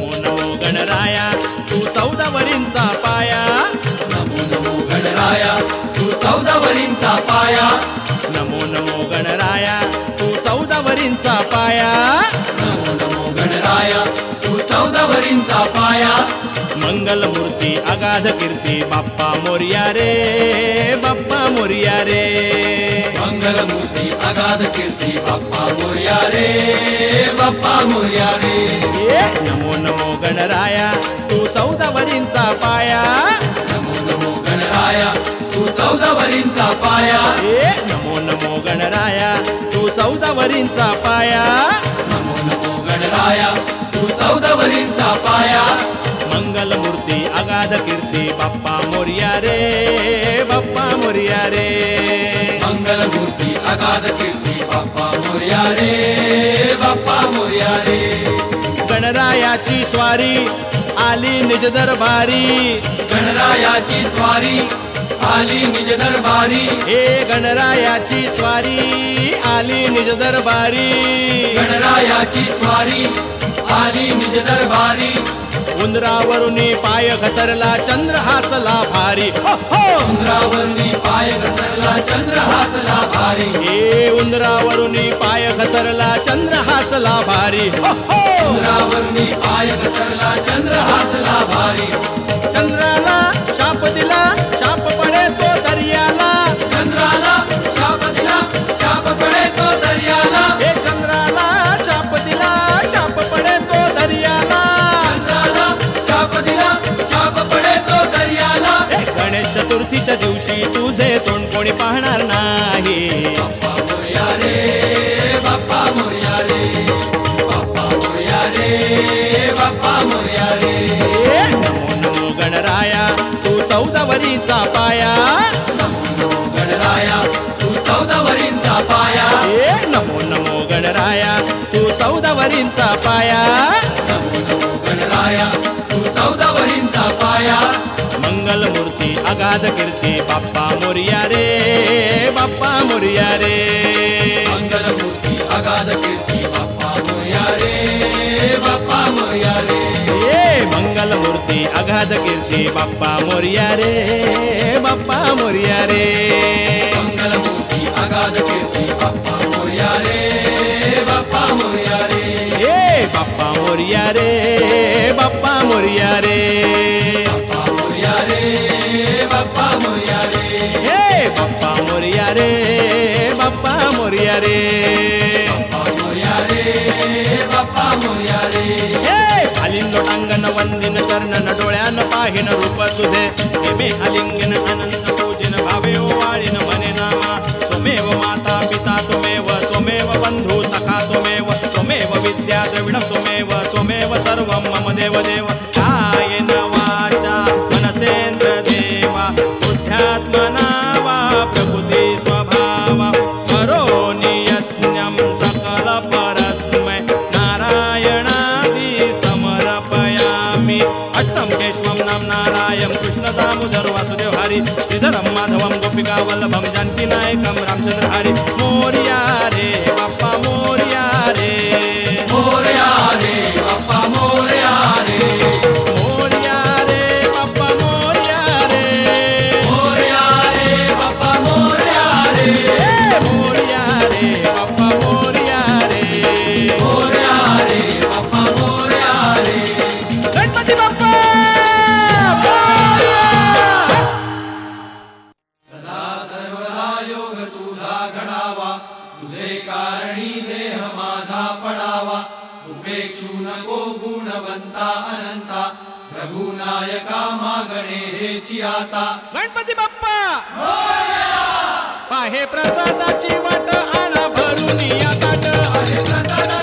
नमो नमो गणराया तू 14 वरींचा पाया नमो नमो गणराया तू 14 वरींचा पाया नमो नमो गणराया तू 14 वरींचा पाया नमो नमो गणराया तू 14 वरींचा पाया मंगलमूर्ती अगाध कीर्ती बाप्पा मोरया रे बाप्पा मोरया रे मंगलमूर्ती अगाध कीर्ती बाप्पा मोरया रे बाप्पा मोरया रे नमो नमो गणराया तू 14 वरींचा पाया नमो नमो गणराया तू 14 वरींचा पाया नमो नमो गणराया तू 14 वरींचा पाया नमो नमो गणराया तू 14 वरींचा पाया मंगलमूर्ती अगाध कीर्ती बाप्पा मोरया रे बाप्पा मोरया रे मंगलमूर्ती अगाध कीर्ती बाप्पा मोरया रे बाप्पा मोरया रे गणरायाची स्वारी आली निज दरबारी गणरायाची स्वारी आली निज दरबारी गणरायाची स्वारी आली निज दरबारी गणरायाची स्वारी आली निज दरबारी उंदरावरुनी पाय घसरला चंद्र हासला भारी उंदरावरुनी पाय घसरला चंद्र हासला भारी उंदरावरुनी पाय घसरला चंद्र हासला भारी उंदरावरुनी पाय घसरला चंद्र हासला भारी चंद्राला शाप दिला शाप पडे तो दर्याला चंद्राला शाप दिला शाप पडे तो दर्याला चंद्राला शाप दिला शाप पडे तो दर्याला चंद्राला शाप दिला शाप पडे तो दर्याला गणेश चतुर्थीच्या दिवशी तुझे तोंड कोणी पाहणार नाही बाप्पा मोरया रे बाप्पा मोरया रे बाप्पा मोरया रे बाप्पा मोरया रे नमो नमो गणराया तू 14 वरीचा पाया नमो नमो गणराया तू 14 वरींचा पाया नमो नमो गणराया तू 14 वरीचा पाया नमो नमो गणराया तू 14 वरींचा पाया मंगलमूर्ती अगाध कीर्ती बाप्पा मोरया रे बाप्पा मोरया रे मंगलमूर्ती अगाध कीर्ती बाप्पा मोरया रे बाप्पा मोरया रे मंगलमूर्ती अगाध कीर्ती बाप्पा मोरया रे बाप्पा मोरया रे मंगलमूर्ती अगाध कीर्ती बाप्पा मोरया रे बाप्पा मोरया रे बाप्पा मोरया रे बाप्पा मोरया रे बाप्पा मोरया रे बाप्पा मोरया रे बाप्पा मोरया रे बाप्पा मोरया रे बाप्पा मोरया रे बाप्पा मोरया रे आलिंग लोटांगण वंदिन चरणन डोळ्यान पाहिन रूप सुधे हेमे आलिंगन अनंत पूजिन भावे ओवाळीन मने नामा त्वमेव माता पिता त्वमेव बंधू सखा त्वमेव विद्या द्रविड त्वमेव सर्वं मम देव देव कायेन वाचा मनसेन्द्र देवा बुद्ध्यात्मना वा प्रकृति स्वभावा करोमि यज्ञं सकल परस्मै नारायणादि समर्पयामि अष्टम केशवं नाम नारायण कृष्ण दामोदर वासुदेव हरि श्रीधरं माधवं गोपिका वल्लभं जानकी नायकं रामचंद्र हरि मोरया रे बाप्पा मोरया रे मोरया रे बाप्पा मोरया रे मोरया रे बाप्पा मोरया रे मोरया रे बाप्पा मोरया रे मोरया रे बाप्पा मोरया रे मोरया रे बाप्पा मोरया रे गणपती बाप्पा सदा सर्वदा योग तुझा घडावा तुझे कारणी देह माझा पडावा उपेक्षू नको गुणवंता अनंता रघुनायका मागणे हेची आता गणपती बाप्पा पाहे प्रसादाची वाट आणा भरून या ताट अरे प्रसादा